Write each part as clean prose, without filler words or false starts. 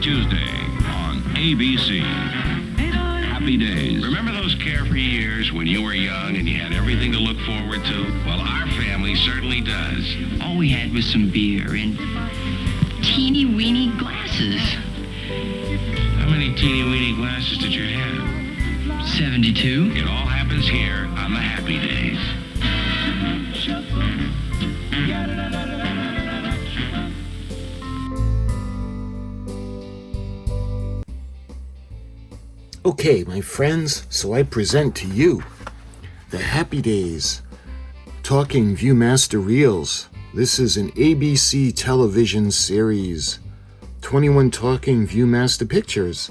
Tuesday on ABC. Happy Days. Remember those carefree years when you were young and you had everything to look forward to? Well, our family certainly does. All we had was some beer and teeny weeny glasses. How many teeny weeny glasses did you have? 72. It all happens here on the Happy Days. Okay, my friends, so I present to you the Happy Days Talking Viewmaster Reels. This is an ABC television series. 21 talking Viewmaster pictures.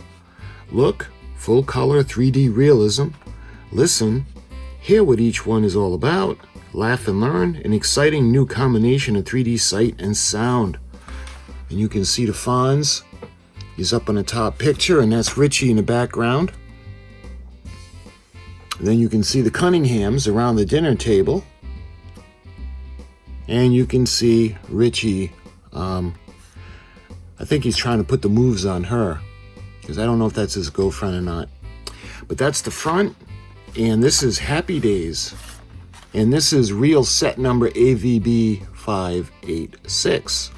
Look, full color 3D realism. Listen, hear what each one is all about. Laugh and learn, an exciting new combination of 3D sight and sound. And you can see the Fonz. He's up on the top picture, and that's Richie in the background. And then you can see the Cunninghams around the dinner table. And you can see Richie, I think he's trying to put the moves on her, because I don't know if that's his girlfriend or not. But that's the front, and this is Happy Days. And this is reel set number AVB 586.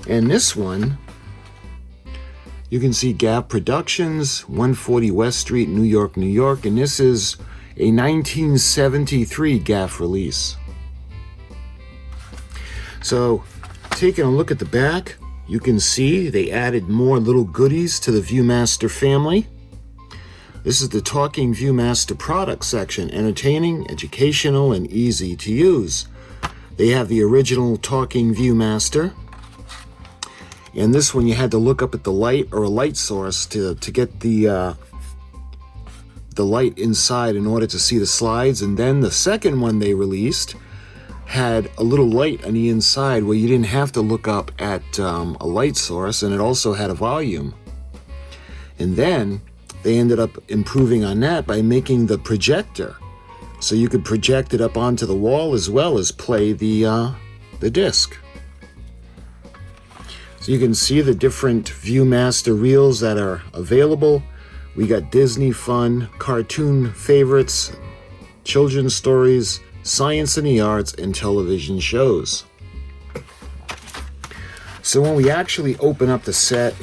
And this one, you can see Gap Productions, 140 West Street, New York, New York. And this is a 1973 Gaff release. So, taking a look at the back, you can see they added more little goodies to the Viewmaster family. This is the Talking Viewmaster product section, entertaining, educational, and easy to use. They have the original Talking Viewmaster. And this one you had to look up at the light or a light source to get the light inside in order to see the slides. And then the second one they released had a little light on the inside where you didn't have to look up at a light source, and it also had a volume. And then they ended up improving on that by making the projector, so you could project it up onto the wall as well as play the disc. So you can see the different Viewmaster reels that are available. We got Disney fun, cartoon favorites, children's stories, science and the arts, and television shows. So when we actually open up the set,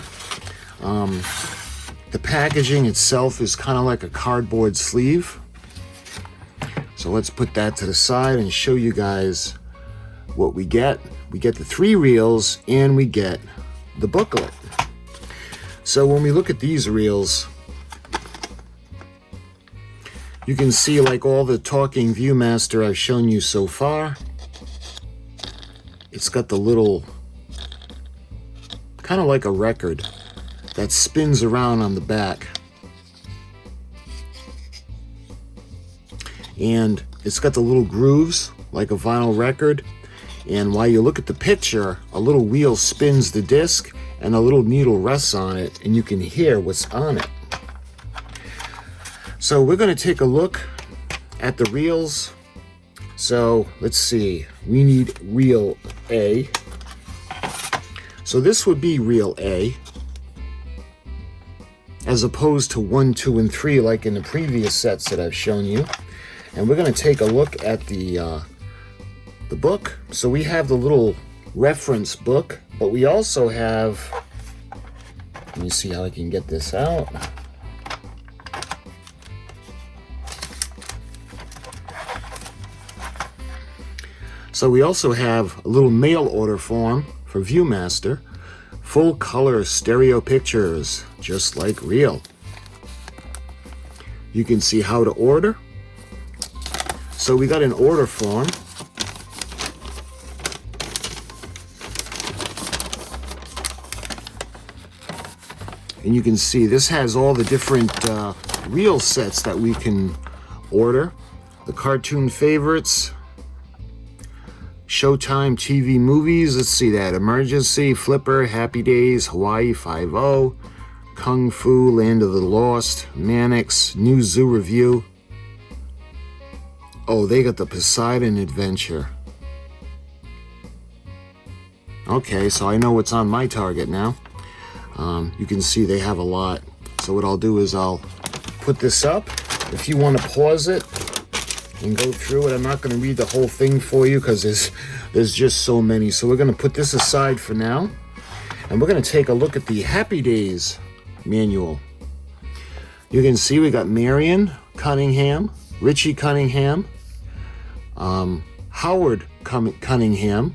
the packaging itself is kind of like a cardboard sleeve. So let's put that to the side and show you guys what we get. We get the 3 reels and we get the booklet. So when we look at these reels, you can see, like all the Talking Viewmaster I've shown you so far, it's got the little, kind of like a record that spins around on the back. And it's got the little grooves like a vinyl record. And while you look at the picture, a little wheel spins the disc and a little needle rests on it, and you can hear what's on it. So we're going to take a look at the reels. So let's see, we need reel A. So this would be reel A, as opposed to 1, 2, and 3 like in the previous sets that I've shown you. And we're going to take a look at the book. So we have the little reference book, but we also have, let me see how I can get this out. So we also have a little mail order form for Viewmaster, full color stereo pictures, just like real. You can see how to order. So we got an order form. And you can see this has all the different reel sets that we can order. The cartoon favorites, Showtime TV movies, let's see that, Emergency, Flipper, Happy Days, Hawaii Five-0, Kung Fu, Land of the Lost, Mannix, New Zoo Review. Oh, they got the Poseidon Adventure. Okay, so I know what's on my target now. You can see they have a lot. So what I'll do is I'll put this up. If you want to pause it and go through it, I'm not going to read the whole thing for you because there's just so many. So we're going to put this aside for now. And we're going to take a look at the Happy Days manual. You can see we got Marion Cunningham, Richie Cunningham, Howard Cunningham,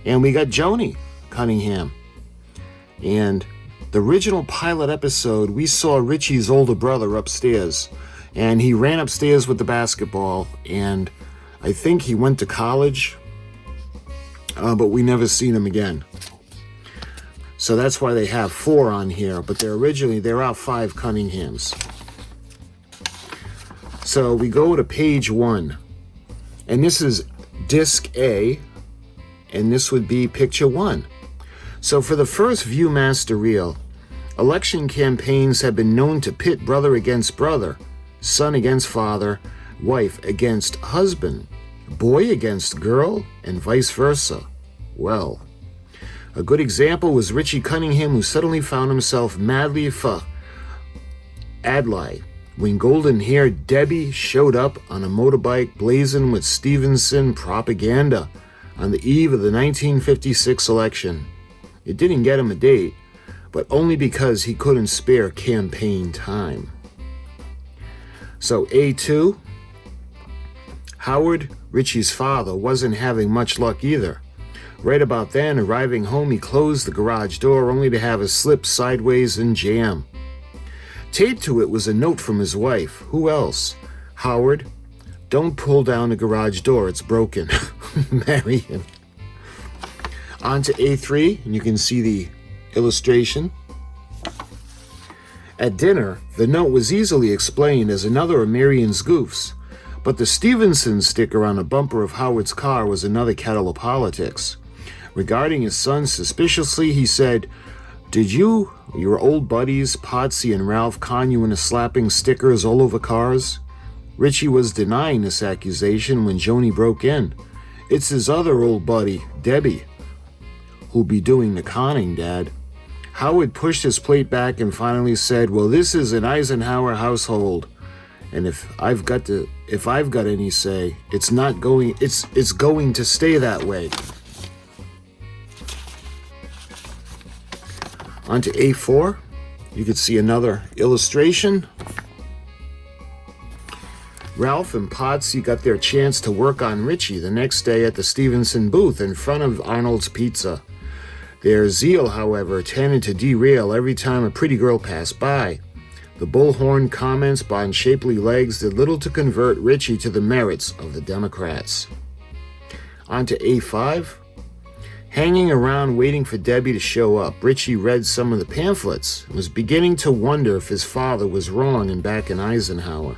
and we got Joni Cunningham. And the original pilot episode, we saw Richie's older brother upstairs, and he ran upstairs with the basketball, and I think he went to college, but we never seen him again. So that's why they have 4 on here, but there are 5 Cunninghams. So we go to page 1, and this is disc A, and this would be picture 1. So for the first Viewmaster reel, election campaigns have been known to pit brother against brother, son against father, wife against husband, boy against girl, and vice versa. Well, a good example was Richie Cunningham, who suddenly found himself madly for Adlai when golden-haired Debbie showed up on a motorbike blazing with Stevenson propaganda on the eve of the 1956 election. It didn't get him a date, but only because he couldn't spare campaign time. So A2, Howard, Richie's father, wasn't having much luck either. Right about then, arriving home, he closed the garage door only to have it slip sideways and jam. Taped to it was a note from his wife. Who else? Howard, don't pull down the garage door, it's broken. Marion. On to A3, and you can see the illustration. At dinner, the note was easily explained as another of Marion's goofs, but the Stevenson sticker on the bumper of Howard's car was another kettle of politics. Regarding his son suspiciously, he said, "Did your old buddies, Potsy and Ralph, con you into slapping stickers all over cars?" Richie was denying this accusation when Joni broke in. "It's his other old buddy, Debbie, who'll be doing the conning, Dad." Howard pushed his plate back and finally said, "Well, this is an Eisenhower household, and if I've got any say, it's going to stay that way." On to A4, you can see another illustration. Ralph and Potsy got their chance to work on Richie the next day at the Stevenson booth in front of Arnold's Pizza. Their zeal, however, tended to derail every time a pretty girl passed by. The bullhorn comments by shapely legs did little to convert Richie to the merits of the Democrats. On to A5. Hanging around waiting for Debbie to show up, Richie read some of the pamphlets and was beginning to wonder if his father was wrong in backing Eisenhower.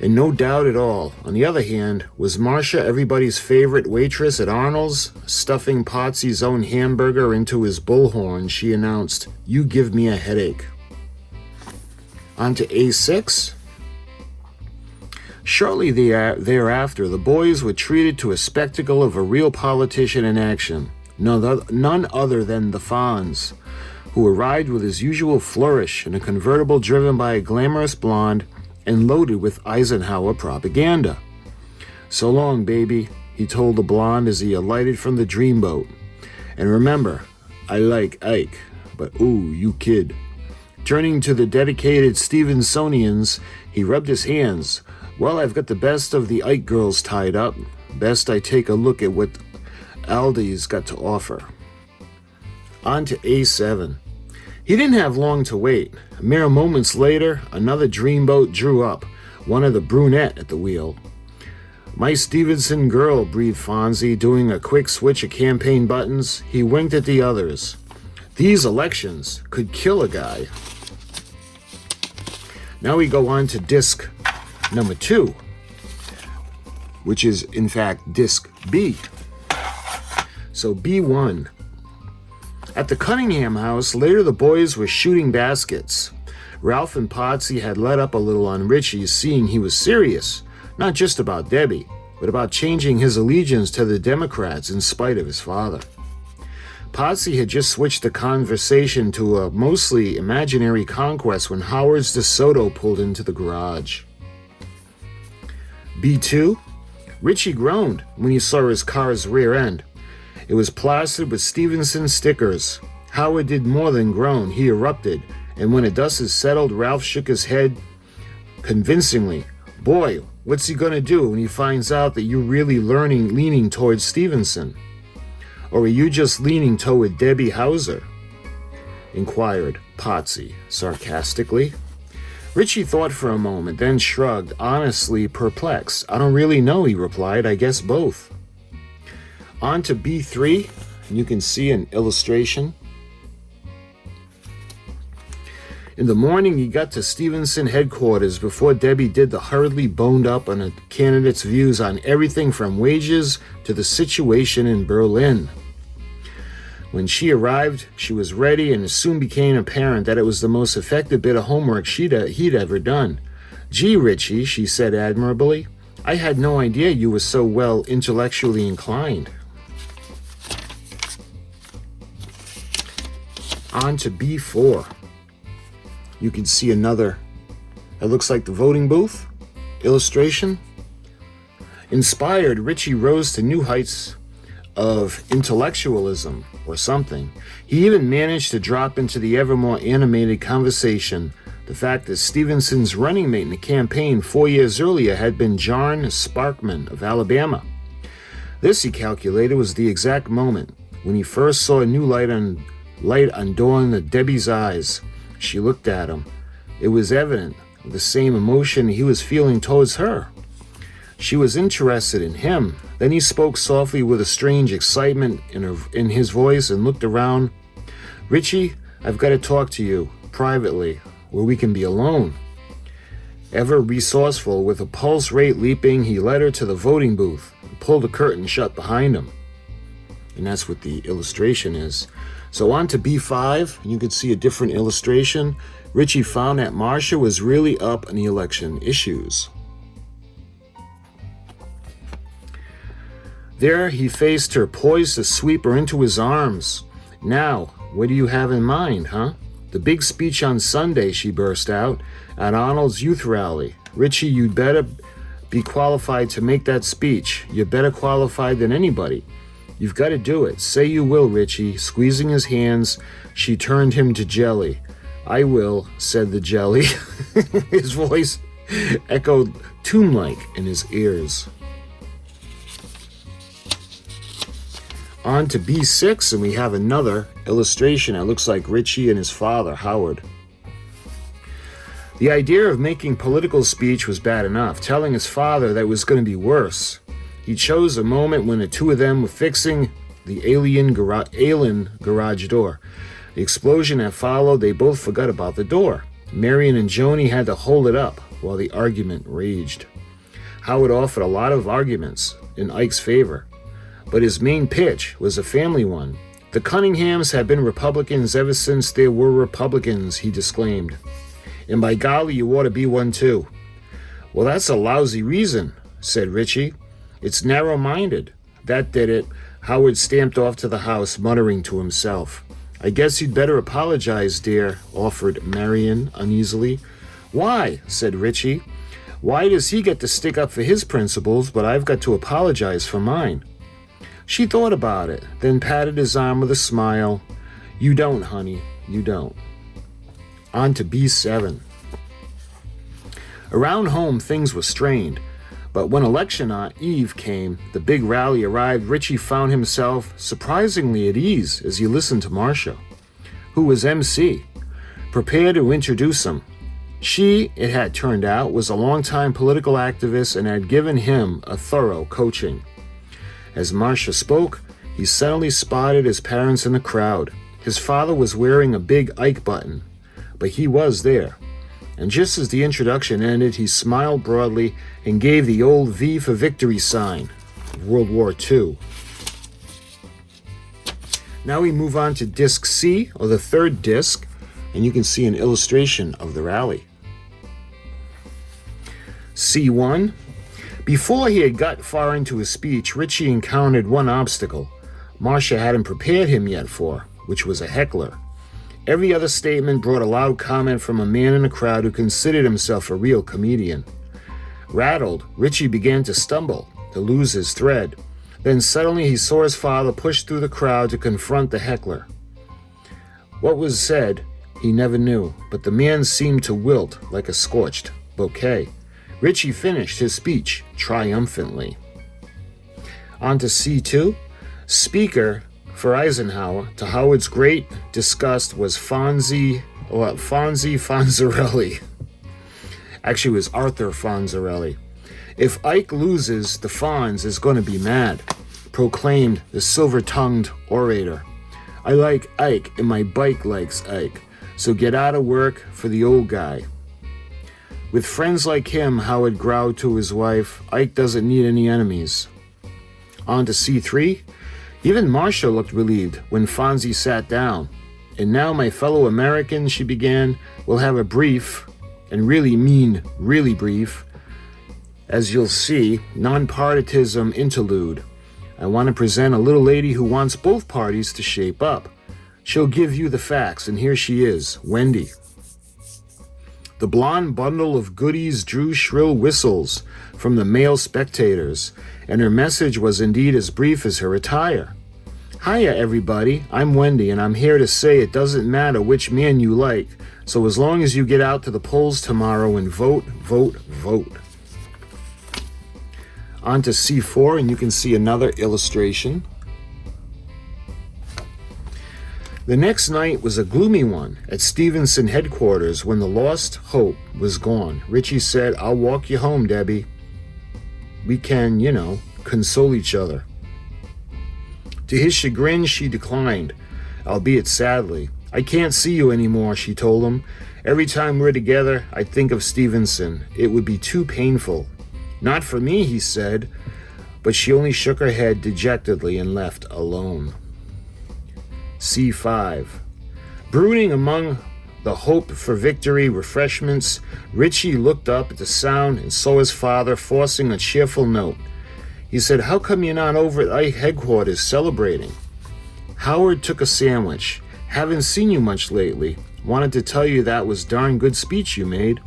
And no doubt at all, on the other hand, was Marcia everybody's favorite waitress at Arnold's? Stuffing Potsy's own hamburger into his bullhorn, she announced, "You give me a headache." On to A6. Shortly thereafter, the boys were treated to a spectacle of a real politician in action, none other than the Fonz, who arrived with his usual flourish in a convertible driven by a glamorous blonde and loaded with Eisenhower propaganda. "So long, baby," he told the blonde as he alighted from the dreamboat. "And remember, I like Ike, but ooh, you kid." Turning to the dedicated Stevensonians, he rubbed his hands. "Well, I've got the best of the Ike girls tied up. Best I take a look at what Aldi's got to offer." On to A7. He didn't have long to wait. Mere moments later, another dreamboat drew up, one of the brunette at the wheel. "My Stevenson girl," breathed Fonzie, doing a quick switch of campaign buttons. He winked at the others. These elections could kill a guy. Now we go on to disc number 2, which is in fact disc B. So B1. At the Cunningham house, later the boys were shooting baskets. Ralph and Potsy had let up a little on Richie, seeing he was serious, not just about Debbie, but about changing his allegiance to the Democrats in spite of his father. Potsy had just switched the conversation to a mostly imaginary conquest when Howard DeSoto pulled into the garage. B2, Richie groaned when he saw his car's rear end. It was plastered with Stevenson stickers. Howard did more than groan, he erupted, and when the dust had settled, Ralph shook his head convincingly. Boy, what's he gonna do when he finds out that you're really leaning towards Stevenson? Or are you just leaning toward Debbie Hauser? Inquired Potsy sarcastically. Richie thought for a moment, then shrugged, honestly perplexed. I don't really know, he replied. I guess both. On to B3, and you can see an illustration. In the morning, he got to Stevenson headquarters before Debbie did the hurriedly boned up on the candidate's views on everything from wages to the situation in Berlin. When she arrived, she was ready, and it soon became apparent that it was the most effective bit of homework he'd ever done. Gee, Richie, she said admirably, I had no idea you were so well intellectually inclined. On to B4. You can see another, it looks like the voting booth illustration. Inspired, Richie rose to new heights of intellectualism or something. He even managed to drop into the ever more animated conversation the fact that Stevenson's running mate in the campaign 4 years earlier had been John Sparkman of Alabama. This, he calculated, was the exact moment when he first saw a new light undawn Debbie's eyes. She looked at him. It was evident the same emotion he was feeling towards her. She was interested in him. Then he spoke softly with a strange excitement in his voice and looked around. Richie, I've got to talk to you, privately, where we can be alone. Ever resourceful, with a pulse rate leaping, he led her to the voting booth and pulled the curtain shut behind him. And that's what the illustration is. So on to B5, and you can see a different illustration. Richie found that Marcia was really up on the election issues. There he faced her, poised to sweep her into his arms. Now, what do you have in mind, huh? The big speech on Sunday, she burst out, at Arnold's youth rally. Richie, you'd better be qualified to make that speech. You're better qualified than anybody. You've got to do it. Say you will, Richie. Squeezing his hands, she turned him to jelly. I will, said the jelly. His voice echoed tomb-like in his ears. On to B6, and we have another illustration that looks like Richie and his father, Howard. The idea of making political speech was bad enough. Telling his father that it was going to be worse. He chose a moment when the two of them were fixing the alien garage door. The explosion that followed, they both forgot about the door. Marion and Joni had to hold it up while the argument raged. Howard offered a lot of arguments in Ike's favor, but his main pitch was a family one. The Cunninghams had been Republicans ever since there were Republicans, he disclaimed. And by golly, you ought to be one too. Well, that's a lousy reason, said Richie. It's narrow-minded. That did it. Howard stamped off to the house, muttering to himself. I guess you'd better apologize, dear, offered Marion uneasily. Why? Said Richie. Why does he get to stick up for his principles, but I've got to apologize for mine? She thought about it, then patted his arm with a smile. You don't, honey, you don't. On to B7. Around home, things were strained. But when election eve came, the big rally arrived, Richie found himself surprisingly at ease as he listened to Marcia, who was MC, prepared to introduce him. She, it had turned out, was a longtime political activist and had given him a thorough coaching. As Marcia spoke, he suddenly spotted his parents in the crowd. His father was wearing a big Ike button, but he was there. And just as the introduction ended, he smiled broadly and gave the old V for Victory sign of World War II. Now we move on to disc C, or the third disc, and you can see an illustration of the rally. C1. Before he had got far into his speech, Richie encountered one obstacle. Marcia hadn't prepared him yet for, which was a heckler. Every other statement brought a loud comment from a man in the crowd who considered himself a real comedian. Rattled, Richie began to stumble, to lose his thread. Then suddenly he saw his father push through the crowd to confront the heckler. What was said, he never knew, but the man seemed to wilt like a scorched bouquet. Richie finished his speech triumphantly. On to C2. Speaker for Eisenhower, to Howard's great disgust, was Fonzie Fonzarelli. Actually, it was Arthur Fonzarelli. If Ike loses, the Fonz is going to be mad, proclaimed the silver-tongued orator. I like Ike and my bike likes Ike, so get out of work for the old guy. With friends like him, Howard growled to his wife, Ike doesn't need any enemies. On to C3. Even Marcia looked relieved when Fonzie sat down. And now, my fellow Americans, she began, will have a brief, and really mean really brief, as you'll see, nonpartisan interlude. I want to present a little lady who wants both parties to shape up. She'll give you the facts, and here she is, Wendy. The blonde bundle of goodies drew shrill whistles from the male spectators, and her message was indeed as brief as her attire. Hiya, everybody. I'm Wendy, and I'm here to say it doesn't matter which man you like, so as long as you get out to the polls tomorrow and vote, vote, vote. On to C4, and you can see another illustration. The next night was a gloomy one at Stevenson headquarters when the lost hope was gone. Richie said, I'll walk you home, Debbie. We can, console each other. To his chagrin, she declined, albeit sadly. I can't see you anymore, she told him. Every time we're together, I think of Stevenson. It would be too painful. Not for me, he said, but she only shook her head dejectedly and left alone. C5. Brooding among the hope for victory refreshments, Richie looked up at the sound and saw his father forcing a cheerful note. He said, how come you're not over at Ike headquarters celebrating? Howard took a sandwich. Haven't seen you much lately. Wanted to tell you that was darn good speech you made.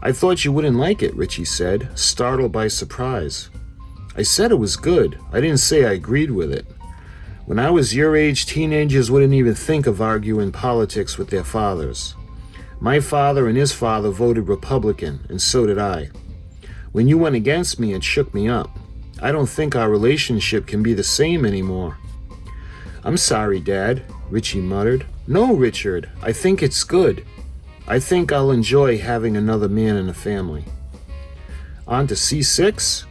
I thought you wouldn't like it, Richie said, startled by surprise. I said it was good. I didn't say I agreed with it. When I was your age, teenagers wouldn't even think of arguing politics with their fathers. My father and his father voted Republican, and so did I. When you went against me, it shook me up. I don't think our relationship can be the same anymore. I'm sorry, Dad, Richie muttered. No, Richard, I think it's good. I think I'll enjoy having another man in the family. On to C6.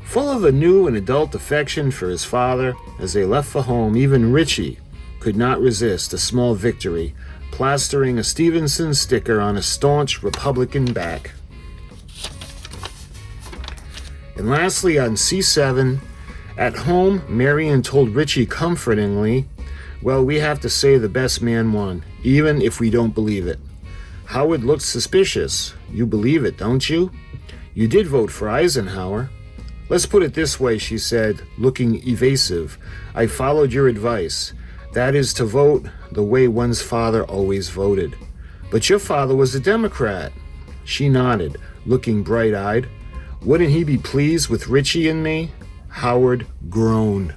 Full of a new and adult affection for his father, as they left for home, even Richie could not resist a small victory, plastering a Stevenson sticker on a staunch Republican back. And lastly, on C7, at home, Marion told Richie comfortingly, well, we have to say the best man won, even if we don't believe it. Howard looked suspicious. You believe it, don't you? You did vote for Eisenhower. Let's put it this way, she said, looking evasive. I followed your advice. That is to vote the way one's father always voted. But your father was a Democrat. She nodded, looking bright-eyed. Wouldn't he be pleased with Richie and me? Howard groaned.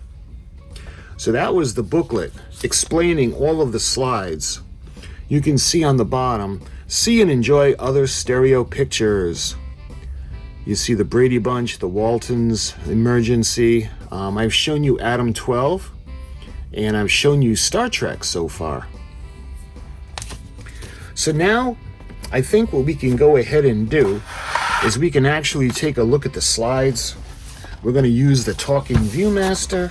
So that was the booklet explaining all of the slides. You can see on the bottom, see and enjoy other stereo pictures. You see the Brady Bunch, the Waltons, Emergency. I've shown you Adam 12, and I've shown you Star Trek so far. So now, I think what we can go ahead and do is we can actually take a look at the slides. We're going to use the Talking Viewmaster.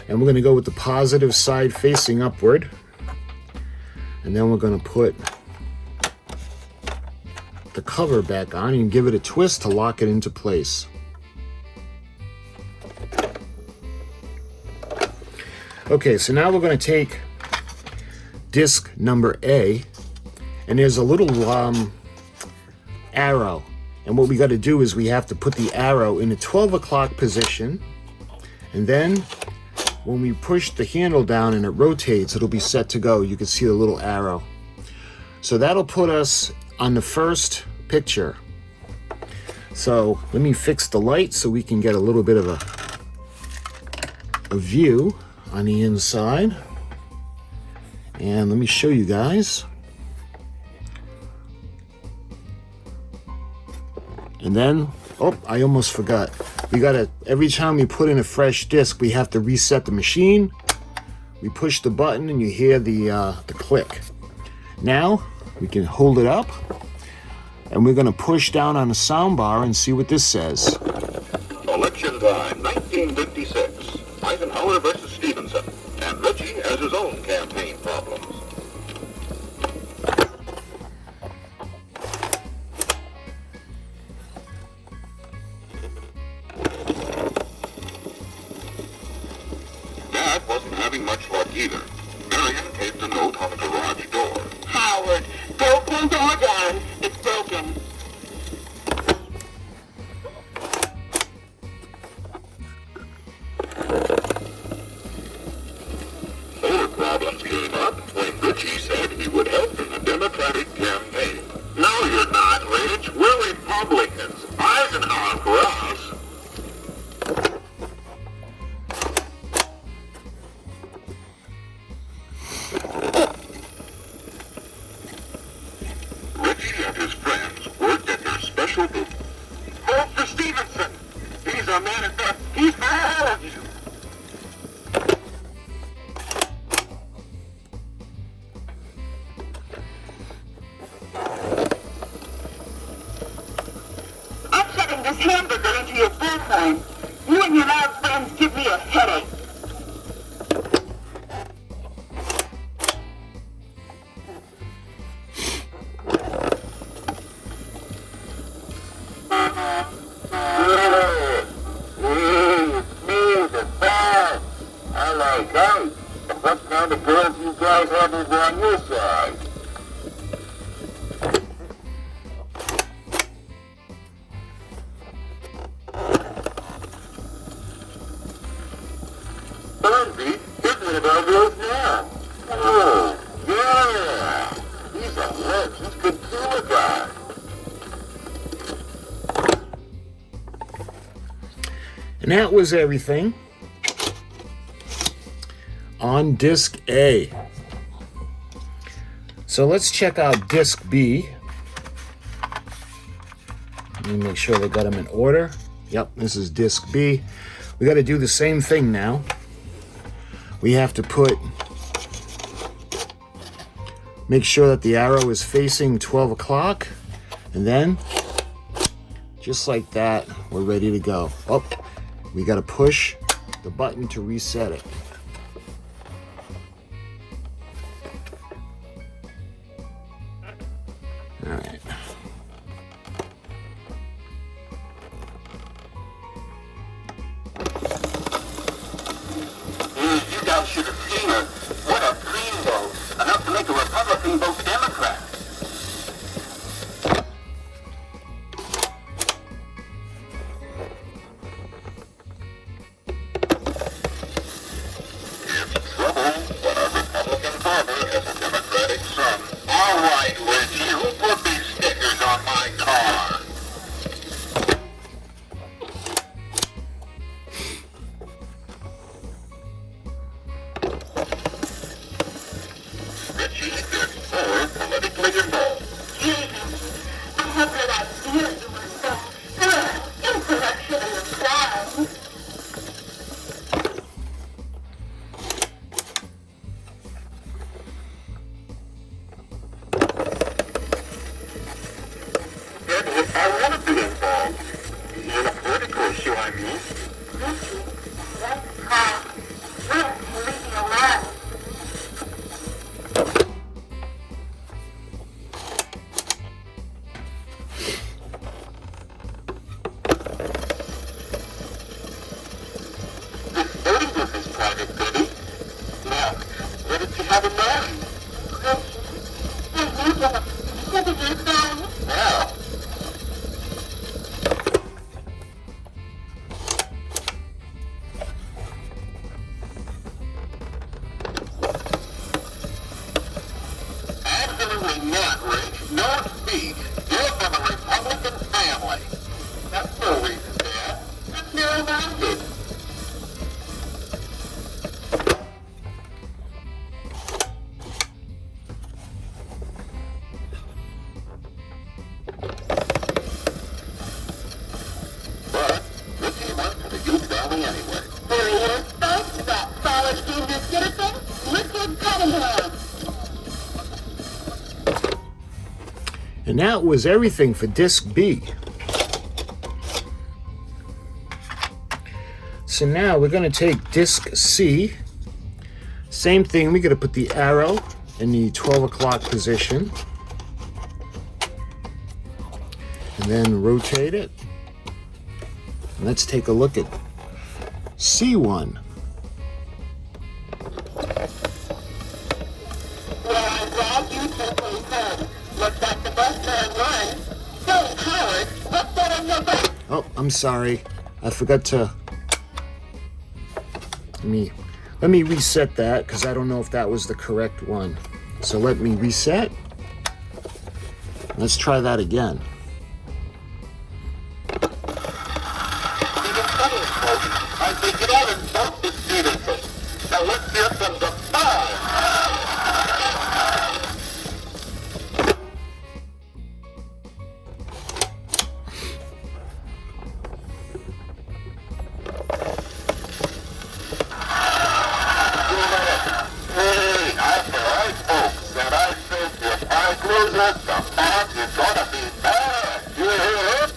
And we're going to go with the positive side facing upward. And then we're going to put the cover back on and give it a twist to lock it into place. Okay, so now we're going to take disc number A, and there's a little arrow And what we got to do is we have to put the arrow in a 12 o'clock position. And then when we push the handle down and it rotates, it'll be set to go. You can see the little arrow. So that'll put us on the first picture. So let me fix the light so we can get a little bit of a view on the inside. And let me show you guys. And then, oh, I almost forgot. We gotta, every time we put in a fresh disc, we have to reset the machine. We push the button and you hear the click. Now, we can hold it up and we're gonna push down on the sound bar and see what this says. Election time, 1956. Eisenhower versus Stevenson. And Richie has his own campaign problems. Dad wasn't having much luck either. Marion taped a note on the garage door. Howard, don't pull the door down. It's broken. Later problems came up when Richie said he would help in the Democratic campaign. No, you're not, Rich. We're Republicans. Eisenhower for us. Richie and his friends worked at their special booth. Vote for Stevenson. He's a man of God. He's for all of you. I'm shoving this hamburger into your bullhorn. You and your loud friends give me a headache. I like that. What kind of girls you guys have over on your side? Barnaby, here's one of our girls now. Oh, yeah. He's a wretch. He's good to a guy. And that was everything on disc A. So let's check out disc B. Let me make sure they got them in order. Yep, this is disc B. We got to do the same thing now. We have to make sure that the arrow is facing 12 o'clock. And then, just like that, we're ready to go. Oh, we got to push the button to reset it. All right. You guys should have seen her. What a dreamboat. Enough to make a Republican vote Democrat. And that was everything for disc B. So now we're going to take disc C. Same thing, we're going to put the arrow in the 12 o'clock position. And then rotate it. And let's take a look at C1. Well, I'm glad you took me home. Looks like the bus man won. Hey, Howard, what's that on your back? Oh, I'm sorry. I forgot to... Let me reset that, because I don't know if that was the correct one. So let me reset. Let's try that again. I think it all is both this beautiful. So let's hear from the ball. Hey, after I folks that I said if I lose it, the bond is gonna be bad. You hear it?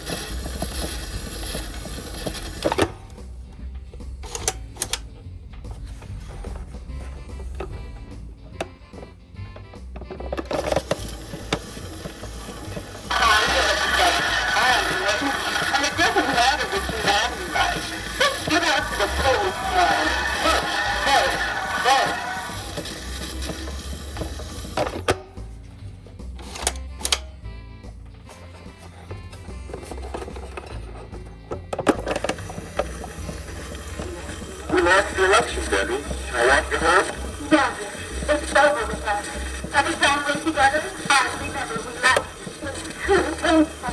And it doesn't matter what you have right. Just get out to the pool now. Go. We lost the election, Debbie. I want you home. Yeah, it's over with us. Every time we're together, I remember we met. It was painful.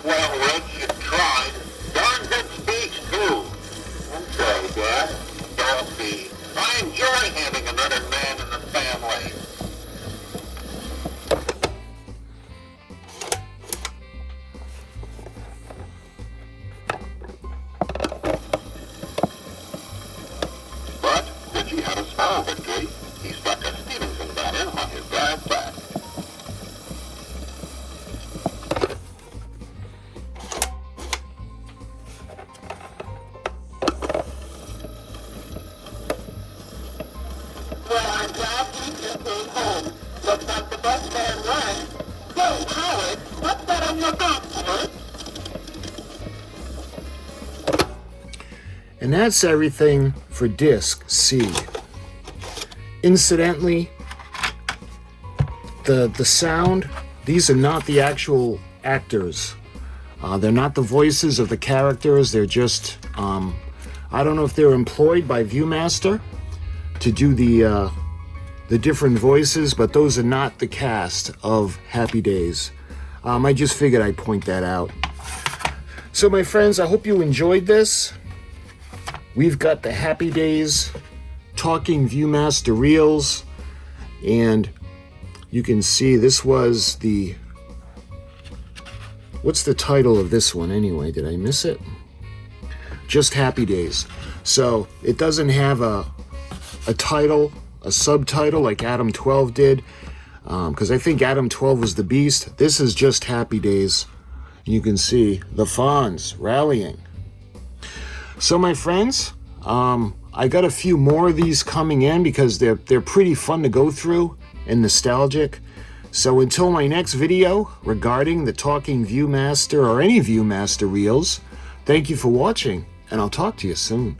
Well, Rich, you tried. Darn good speech, too. Okay, Dad. Don't be. I enjoy having another man in the family. But Richie had a small victory. He stuck a Stevenson banner on his drive back. Well, I'm glad you just came home. Looks like the bus man won. Hey, Howard, what's that on your back, Howard? And that's everything for disc C. Incidentally, the sound, these are not the actual actors. They're not the voices of the characters. They're just, I don't know if they're employed by Viewmaster to do the different voices, but those are not the cast of Happy Days. I just figured I'd point that out. So my friends, I hope you enjoyed this. We've got the Happy Days Talking Viewmaster Reels, and you can see this was the... What's the title of this one anyway? Did I miss it? Just Happy Days. So it doesn't have a title, a subtitle like Adam 12 did, because I think Adam 12 was the Beast. This is just Happy Days. You can see the Fonz rallying. So my friends, I got a few more of these coming in because they're pretty fun to go through and nostalgic. So until my next video regarding the Talking Viewmaster or any Viewmaster reels, thank you for watching, and I'll talk to you soon.